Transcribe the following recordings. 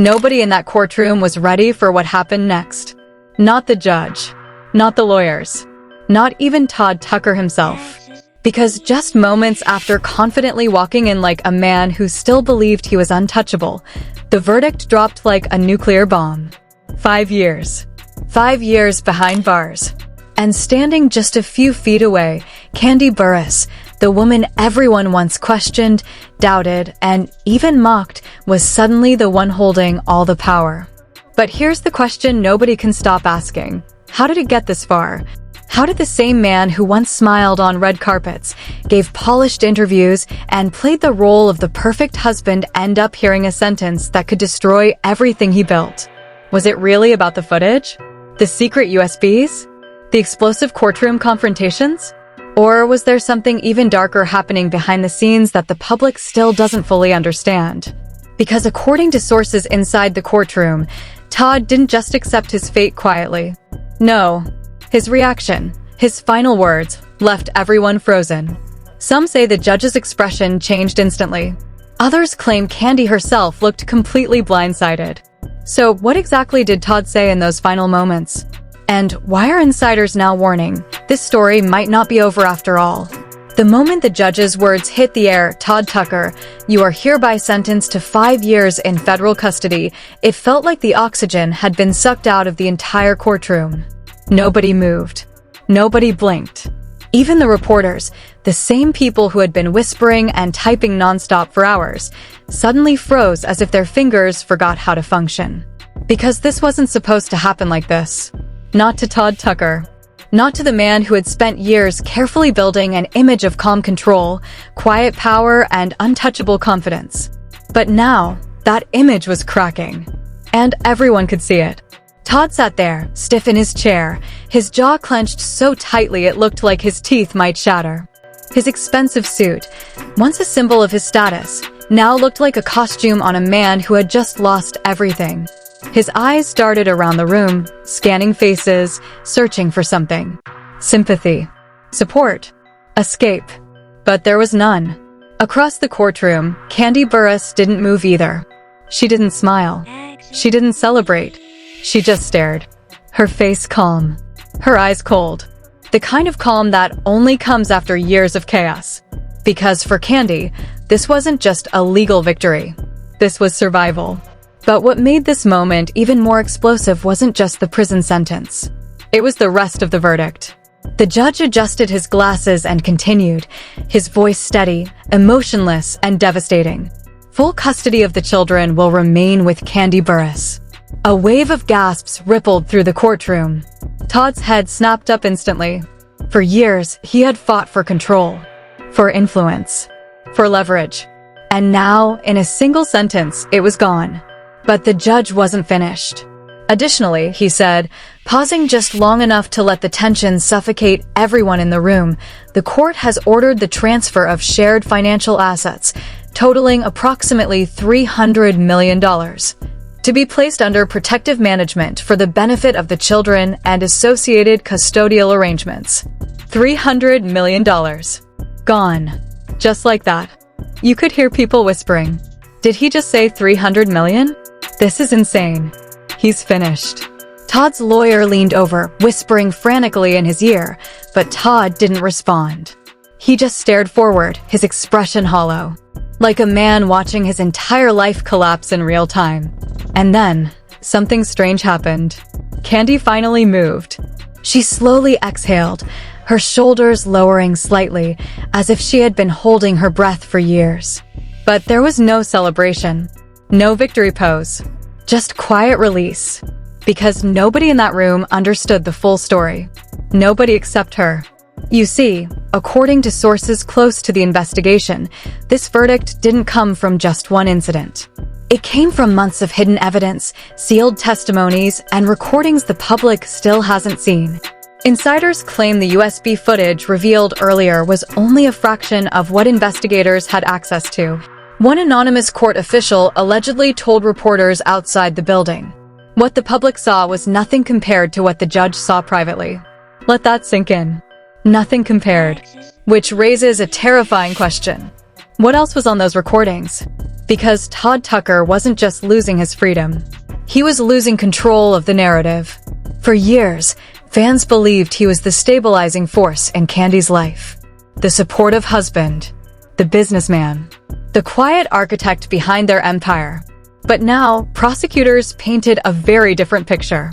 Nobody in that courtroom was ready for what happened next. Not the judge, not the lawyers, not even Todd Tucker himself. Because just moments after confidently walking in like a man who still believed he was untouchable, the verdict dropped like a nuclear bomb. 5 years. 5 years behind bars. And standing just a few feet away, Kandi Burruss, the woman everyone once questioned, doubted, and even mocked, was suddenly the one holding all the power. But here's the question nobody can stop asking. How did it get this far? How did the same man who once smiled on red carpets, gave polished interviews, and played the role of the perfect husband end up hearing a sentence that could destroy everything he built? Was it really about the footage? The secret USBs? The explosive courtroom confrontations? Or was there something even darker happening behind the scenes that the public still doesn't fully understand? Because according to sources inside the courtroom, Todd didn't just accept his fate quietly. No. His reaction, his final words, left everyone frozen. Some say the judge's expression changed instantly. Others claim Kandi herself looked completely blindsided. So what exactly did Todd say in those final moments? And why are insiders now warning this story might not be over after all? The moment the judge's words hit the air, Todd Tucker, you are hereby sentenced to 5 years in federal custody, it felt like the oxygen had been sucked out of the entire courtroom. Nobody moved. Nobody blinked. Even the reporters, the same people who had been whispering and typing nonstop for hours, suddenly froze as if their fingers forgot how to function. Because this wasn't supposed to happen like this. Not to Todd Tucker. Not to the man who had spent years carefully building an image of calm control, quiet power, and untouchable confidence. But now, that image was cracking. And everyone could see it. Todd sat there, stiff in his chair, his jaw clenched so tightly it looked like his teeth might shatter. His expensive suit, once a symbol of his status, now looked like a costume on a man who had just lost everything. His eyes darted around the room, scanning faces, searching for something. Sympathy. Support. Escape. But there was none. Across the courtroom, Kandi Burruss didn't move either. She didn't smile. She didn't celebrate. She just stared. Her face calm. Her eyes cold. The kind of calm that only comes after years of chaos. Because for Kandi, this wasn't just a legal victory. This was survival. But what made this moment even more explosive wasn't just the prison sentence. It was the rest of the verdict. The judge adjusted his glasses and continued, his voice steady, emotionless, and devastating. Full custody of the children will remain with Kandi Burruss. A wave of gasps rippled through the courtroom. Todd's head snapped up instantly. For years, he had fought for control, for influence, for leverage. And now, in a single sentence, it was gone. But the judge wasn't finished. Additionally, he said, pausing just long enough to let the tension suffocate everyone in the room, the court has ordered the transfer of shared financial assets, totaling approximately $300 million. To be placed under protective management for the benefit of the children and associated custodial arrangements. $300 million. Gone. Just like that. You could hear people whispering, did he just say 300 million? This is insane. He's finished. Todd's lawyer leaned over, whispering frantically in his ear, but Todd didn't respond. He just stared forward, his expression hollow. Like a man watching his entire life collapse in real time. And then, something strange happened. Kandi finally moved. She slowly exhaled, her shoulders lowering slightly, as if she had been holding her breath for years. But there was no celebration. No victory pose. Just quiet release. Because nobody in that room understood the full story. Nobody except her. You see, according to sources close to the investigation, this verdict didn't come from just one incident. It came from months of hidden evidence, sealed testimonies, and recordings the public still hasn't seen. Insiders claim the USB footage revealed earlier was only a fraction of what investigators had access to. One anonymous court official allegedly told reporters outside the building. What the public saw was nothing compared to what the judge saw privately. Let that sink in. Nothing compared. Which raises a terrifying question. What else was on those recordings? Because Todd Tucker wasn't just losing his freedom. He was losing control of the narrative. For years, fans believed he was the stabilizing force in Kandi's life. The supportive husband, the businessman, the quiet architect behind their empire. But now, prosecutors painted a very different picture.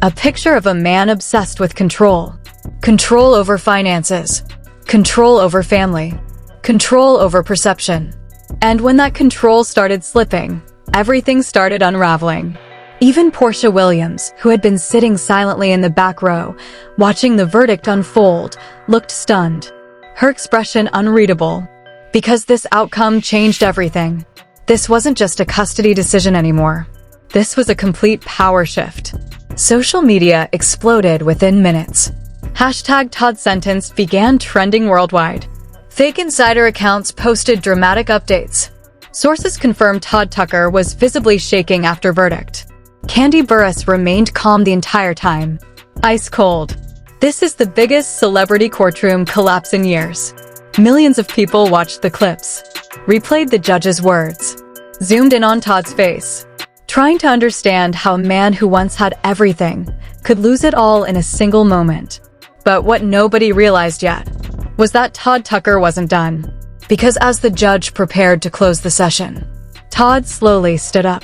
A picture of a man obsessed with control. Control over finances. Control over family. Control over perception. And when that control started slipping, everything started unraveling. Even Portia Williams, who had been sitting silently in the back row, watching the verdict unfold, looked stunned. Her expression unreadable. Because this outcome changed everything. This wasn't just a custody decision anymore. This was a complete power shift. Social media exploded within minutes. #Todd Sentenced began trending worldwide. Fake insider accounts posted dramatic updates. Sources confirmed Todd Tucker was visibly shaking after verdict. Kandi Burruss remained calm the entire time. Ice cold. This is the biggest celebrity courtroom collapse in years. Millions of people watched the clips, replayed the judge's words, zoomed in on Todd's face, trying to understand how a man who once had everything could lose it all in a single moment. But what nobody realized yet was that Todd Tucker wasn't done. Because as the judge prepared to close the session, Todd slowly stood up.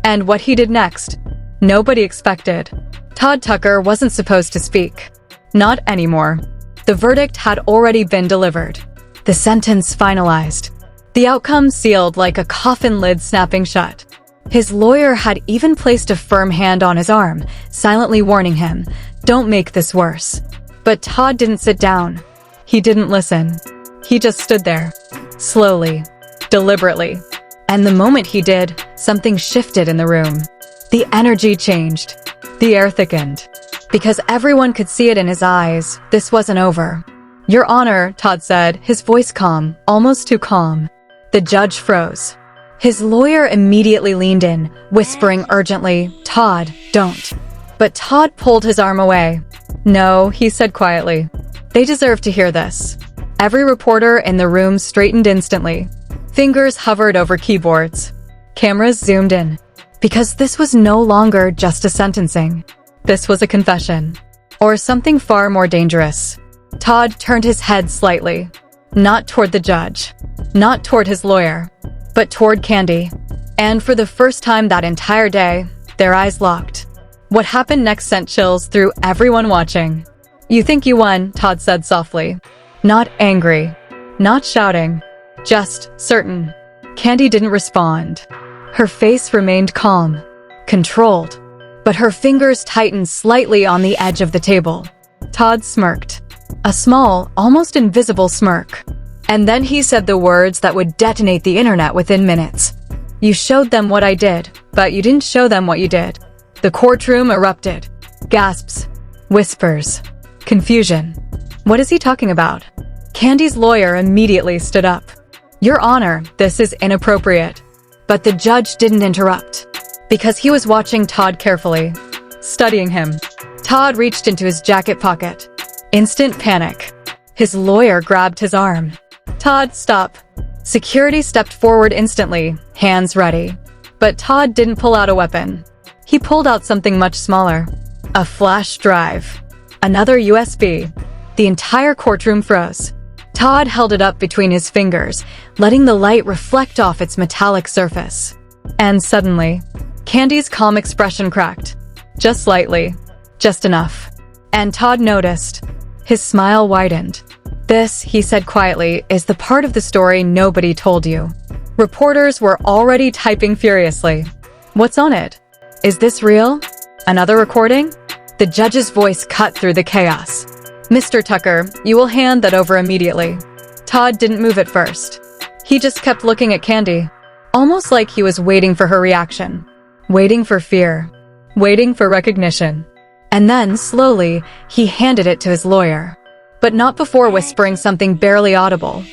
And what he did next, nobody expected. Todd Tucker wasn't supposed to speak. Not anymore. The verdict had already been delivered. The sentence finalized. The outcome sealed like a coffin lid snapping shut. His lawyer had even placed a firm hand on his arm, silently warning him, "Don't make this worse." But Todd didn't sit down. He didn't listen. He just stood there, slowly, deliberately. And the moment he did, something shifted in the room. The energy changed. The air thickened. Because everyone could see it in his eyes, this wasn't over. "Your Honor," Todd said, his voice calm, almost too calm. The judge froze. His lawyer immediately leaned in, whispering urgently, "Todd, don't." But Todd pulled his arm away. "No," he said quietly. "They deserve to hear this." Every reporter in the room straightened instantly. Fingers hovered over keyboards. Cameras zoomed in. Because this was no longer just a sentencing. This was a confession. Or something far more dangerous. Todd turned his head slightly. Not toward the judge. Not toward his lawyer. But toward Kandi. And for the first time that entire day, their eyes locked. What happened next sent chills through everyone watching. "You think you won," Todd said softly. Not angry. Not shouting. Just certain. Kandi didn't respond. Her face remained calm. Controlled. But her fingers tightened slightly on the edge of the table. Todd smirked. A small, almost invisible smirk. And then he said the words that would detonate the internet within minutes. "You showed them what I did, but you didn't show them what you did." The courtroom erupted. Gasps. Whispers. Confusion. What is he talking about? Kandi's lawyer immediately stood up. "Your Honor, this is inappropriate." But the judge didn't interrupt. Because he was watching Todd carefully. Studying him. Todd reached into his jacket pocket. Instant panic. His lawyer grabbed his arm. "Todd, stop." Security stepped forward instantly, hands ready. But Todd didn't pull out a weapon. He pulled out something much smaller. A flash drive. Another USB. The entire courtroom froze. Todd held it up between his fingers, letting the light reflect off its metallic surface. And suddenly, Kandi's calm expression cracked. Just slightly. Just enough. And Todd noticed. His smile widened. "This," he said quietly, "is the part of the story nobody told you." Reporters were already typing furiously. "What's on it? Is this real? Another recording?" The judge's voice cut through the chaos. "Mr. Tucker, you will hand that over immediately." Todd didn't move at first. He just kept looking at Kandi, almost like he was waiting for her reaction. Waiting for fear. Waiting for recognition. And then, slowly, he handed it to his lawyer. But not before whispering something barely audible.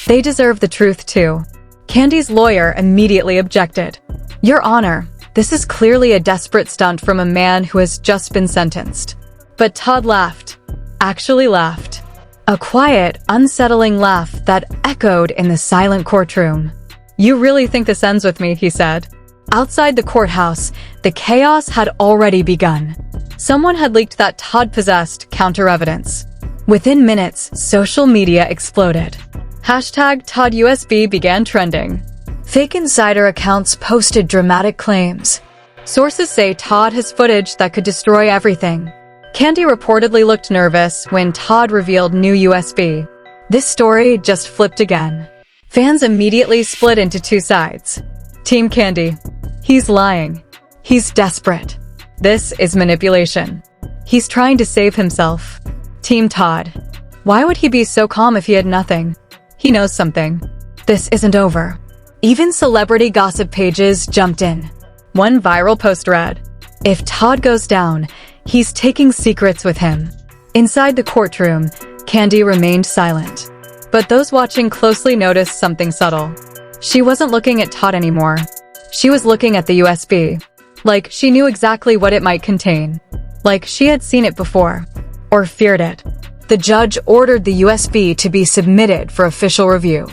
"They deserve the truth too." Kandi's lawyer immediately objected. "Your Honor, this is clearly a desperate stunt from a man who has just been sentenced." But Todd laughed. Actually laughed. A quiet, unsettling laugh that echoed in the silent courtroom. "You really think this ends with me?" he said. Outside the courthouse, the chaos had already begun. Someone had leaked that Todd possessed counter-evidence. Within minutes, social media exploded. #ToddUSB began trending. Fake insider accounts posted dramatic claims. Sources say Todd has footage that could destroy everything. Kandi reportedly looked nervous when Todd revealed new USB. This story just flipped again. Fans immediately split into two sides. Team Kandi. He's lying. He's desperate. This is manipulation. He's trying to save himself. Team Todd. Why would he be so calm if he had nothing? He knows something. This isn't over. Even celebrity gossip pages jumped in. One viral post read, "If Todd goes down, he's taking secrets with him." Inside the courtroom, Kandi remained silent. But those watching closely noticed something subtle. She wasn't looking at Todd anymore. She was looking at the USB. Like she knew exactly what it might contain. Like she had seen it before. Or feared it. The judge ordered the USB to be submitted for official review.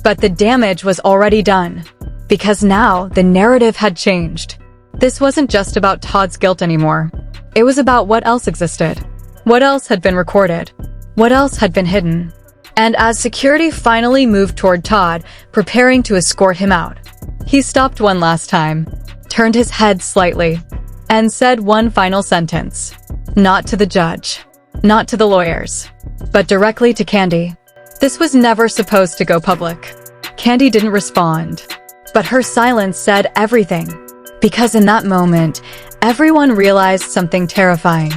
But the damage was already done. Because now, the narrative had changed. This wasn't just about Todd's guilt anymore. It was about what else existed. What else had been recorded. What else had been hidden. And as security finally moved toward Todd, preparing to escort him out, he stopped one last time, turned his head slightly, and said one final sentence. Not to the judge. Not to the lawyers. But directly to Kandi. This was never supposed to go public. Kandi didn't respond. But her silence said everything. Because in that moment, everyone realized something terrifying.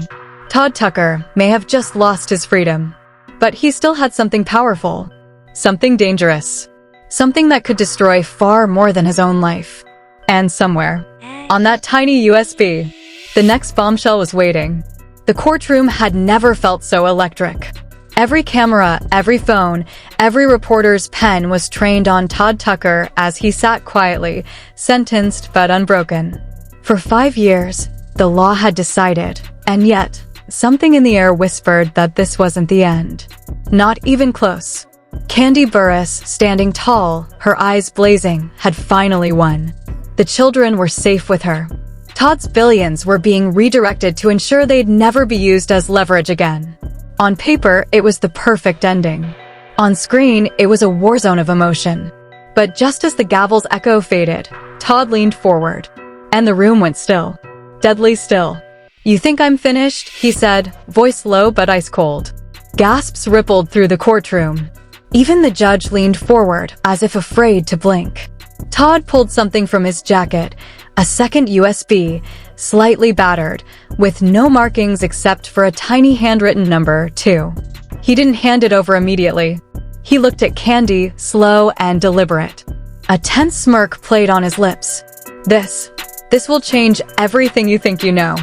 Todd Tucker may have just lost his freedom. But he still had something powerful. Something dangerous. Something that could destroy far more than his own life. And somewhere, on that tiny USB, the next bombshell was waiting. The courtroom had never felt so electric. Every camera, every phone, every reporter's pen was trained on Todd Tucker as he sat quietly, sentenced but unbroken. For 5 years, the law had decided, and yet, something in the air whispered that this wasn't the end. Not even close. Kandi Burruss, standing tall, her eyes blazing, had finally won. The children were safe with her. Todd's billions were being redirected to ensure they'd never be used as leverage again. On paper, it was the perfect ending. On screen, it was a war zone of emotion. But just as the gavel's echo faded, Todd leaned forward. And the room went still. Deadly still. "You think I'm finished?" he said, voice low but ice cold. Gasps rippled through the courtroom. Even the judge leaned forward, as if afraid to blink. Todd pulled something from his jacket, a second USB, slightly battered, with no markings except for a tiny handwritten number, 2. He didn't hand it over immediately. He looked at Kandi, slow and deliberate. A tense smirk played on his lips. This will change everything you think you know."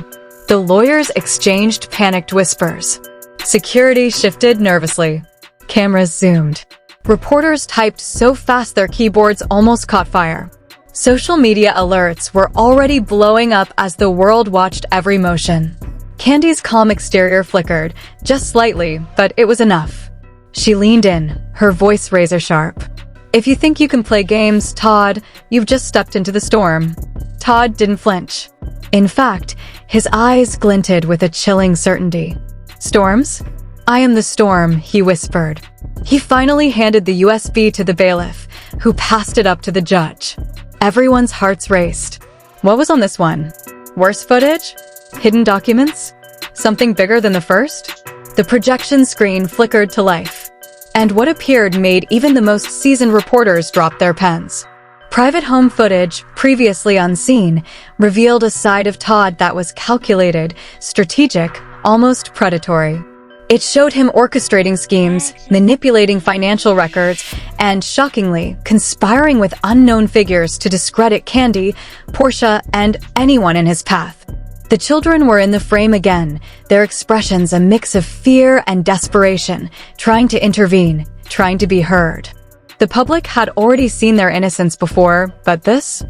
The lawyers exchanged panicked whispers. Security shifted nervously. Cameras zoomed. Reporters typed so fast their keyboards almost caught fire. Social media alerts were already blowing up as the world watched every motion. Kandi's calm exterior flickered, just slightly, but it was enough. She leaned in, her voice razor sharp. "If you think you can play games, Todd, you've just stepped into the storm." Todd didn't flinch. In fact, his eyes glinted with a chilling certainty. "Storms? I am the storm," he whispered. He finally handed the USB to the bailiff, who passed it up to the judge. Everyone's hearts raced. What was on this one? Worse footage? Hidden documents? Something bigger than the first? The projection screen flickered to life. And what appeared made even the most seasoned reporters drop their pens. Private home footage, previously unseen, revealed a side of Todd that was calculated, strategic, almost predatory. It showed him orchestrating schemes, manipulating financial records, and, shockingly, conspiring with unknown figures to discredit Kandi, Portia, and anyone in his path. The children were in the frame again, their expressions a mix of fear and desperation, trying to intervene, trying to be heard. The public had already seen their innocence before, but this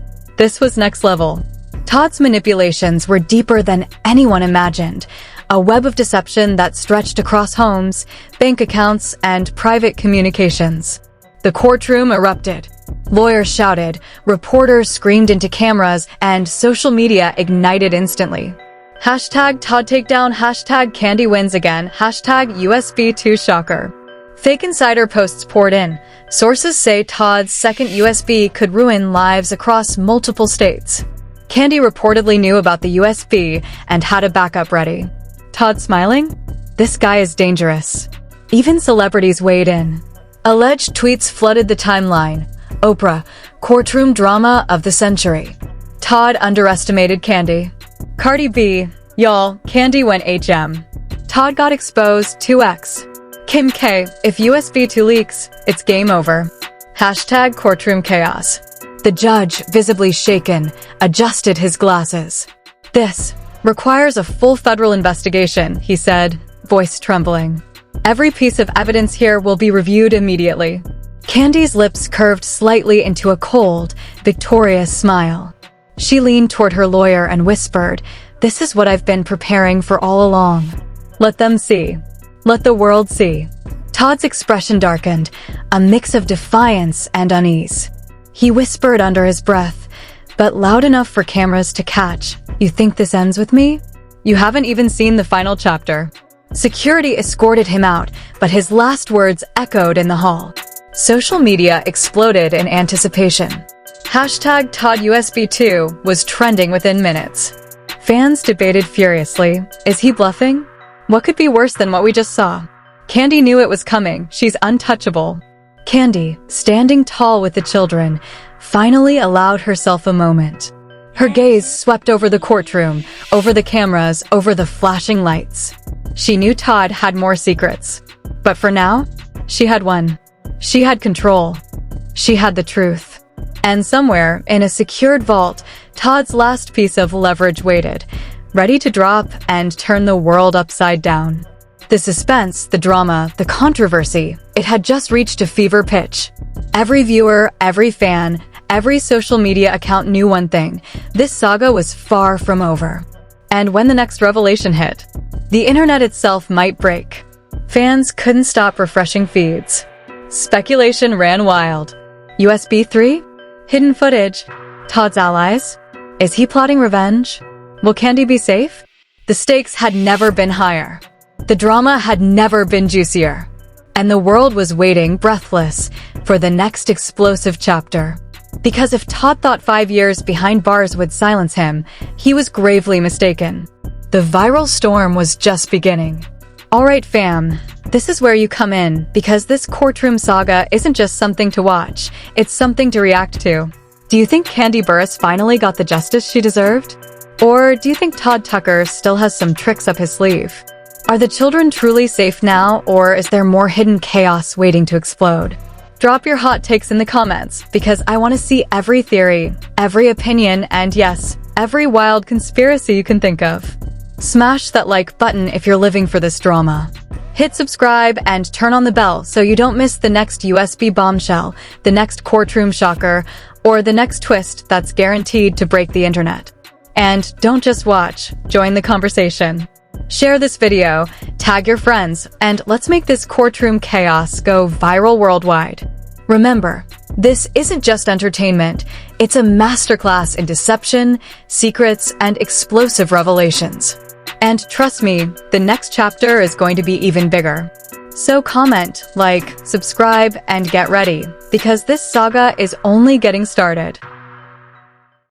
was next level. Todd's manipulations were deeper than anyone imagined, a web of deception that stretched across homes, bank accounts, and private communications. The courtroom erupted. Lawyers shouted, reporters screamed into cameras, and social media ignited instantly. Hashtag Todd takedown, hashtag Kandi wins again, hashtag USB2 shocker. Fake insider posts poured in. Sources say Todd's second USB could ruin lives across multiple states. Kandi reportedly knew about the USB and had a backup ready. Todd smiling? This guy is dangerous. Even celebrities weighed in. Alleged tweets flooded the timeline. Oprah, courtroom drama of the century. Todd underestimated Kandi. Cardi B, y'all, Kandi went HM. Todd got exposed 2x. Kim K, if USB 2 leaks, it's game over. Hashtag courtroom chaos. The judge, visibly shaken, adjusted his glasses. This requires a full federal investigation, he said, voice trembling. Every piece of evidence here will be reviewed immediately. Kandi's lips curved slightly into a cold, victorious smile. She leaned toward her lawyer and whispered, "This is what I've been preparing for all along. Let them see. Let the world see." Todd's expression darkened, a mix of defiance and unease. He whispered under his breath, but loud enough for cameras to catch, "You think this ends with me? You haven't even seen the final chapter." Security escorted him out, but his last words echoed in the hall. Social media exploded in anticipation. Hashtag Todd USB2 was trending within minutes. Fans debated furiously. Is he bluffing? What could be worse than what we just saw? Kandi knew it was coming. She's untouchable. Kandi, standing tall with the children, finally allowed herself a moment. Her gaze swept over the courtroom, over the cameras, over the flashing lights. She knew Todd had more secrets. But for now, she had one. She had control. She had the truth. And somewhere, in a secured vault, Todd's last piece of leverage waited, ready to drop and turn the world upside down. The suspense, the drama, the controversy, it had just reached a fever pitch. Every viewer, every fan, every social media account knew one thing: this saga was far from over. And when the next revelation hit, the internet itself might break. Fans couldn't stop refreshing feeds. Speculation ran wild. USB 3? Hidden footage? Todd's allies? Is he plotting revenge? Will Kandi be safe? The stakes had never been higher. The drama had never been juicier. And the world was waiting, breathless, for the next explosive chapter. Because if Todd thought 5 years behind bars would silence him, he was gravely mistaken. The viral storm was just beginning. Alright fam, this is where you come in, because this courtroom saga isn't just something to watch, it's something to react to. Do you think Kandi Burruss finally got the justice she deserved? Or do you think Todd Tucker still has some tricks up his sleeve? Are the children truly safe now, or is there more hidden chaos waiting to explode? Drop your hot takes in the comments, because I want to see every theory, every opinion, and yes, every wild conspiracy you can think of. Smash that like button if you're living for this drama. Hit subscribe and turn on the bell so you don't miss the next USB bombshell, the next courtroom shocker, or the next twist that's guaranteed to break the internet. And don't just watch, join the conversation. Share this video, tag your friends, and let's make this courtroom chaos go viral worldwide. Remember, this isn't just entertainment, it's a masterclass in deception, secrets, and explosive revelations. And trust me, the next chapter is going to be even bigger. So comment, like, subscribe, and get ready, because this saga is only getting started.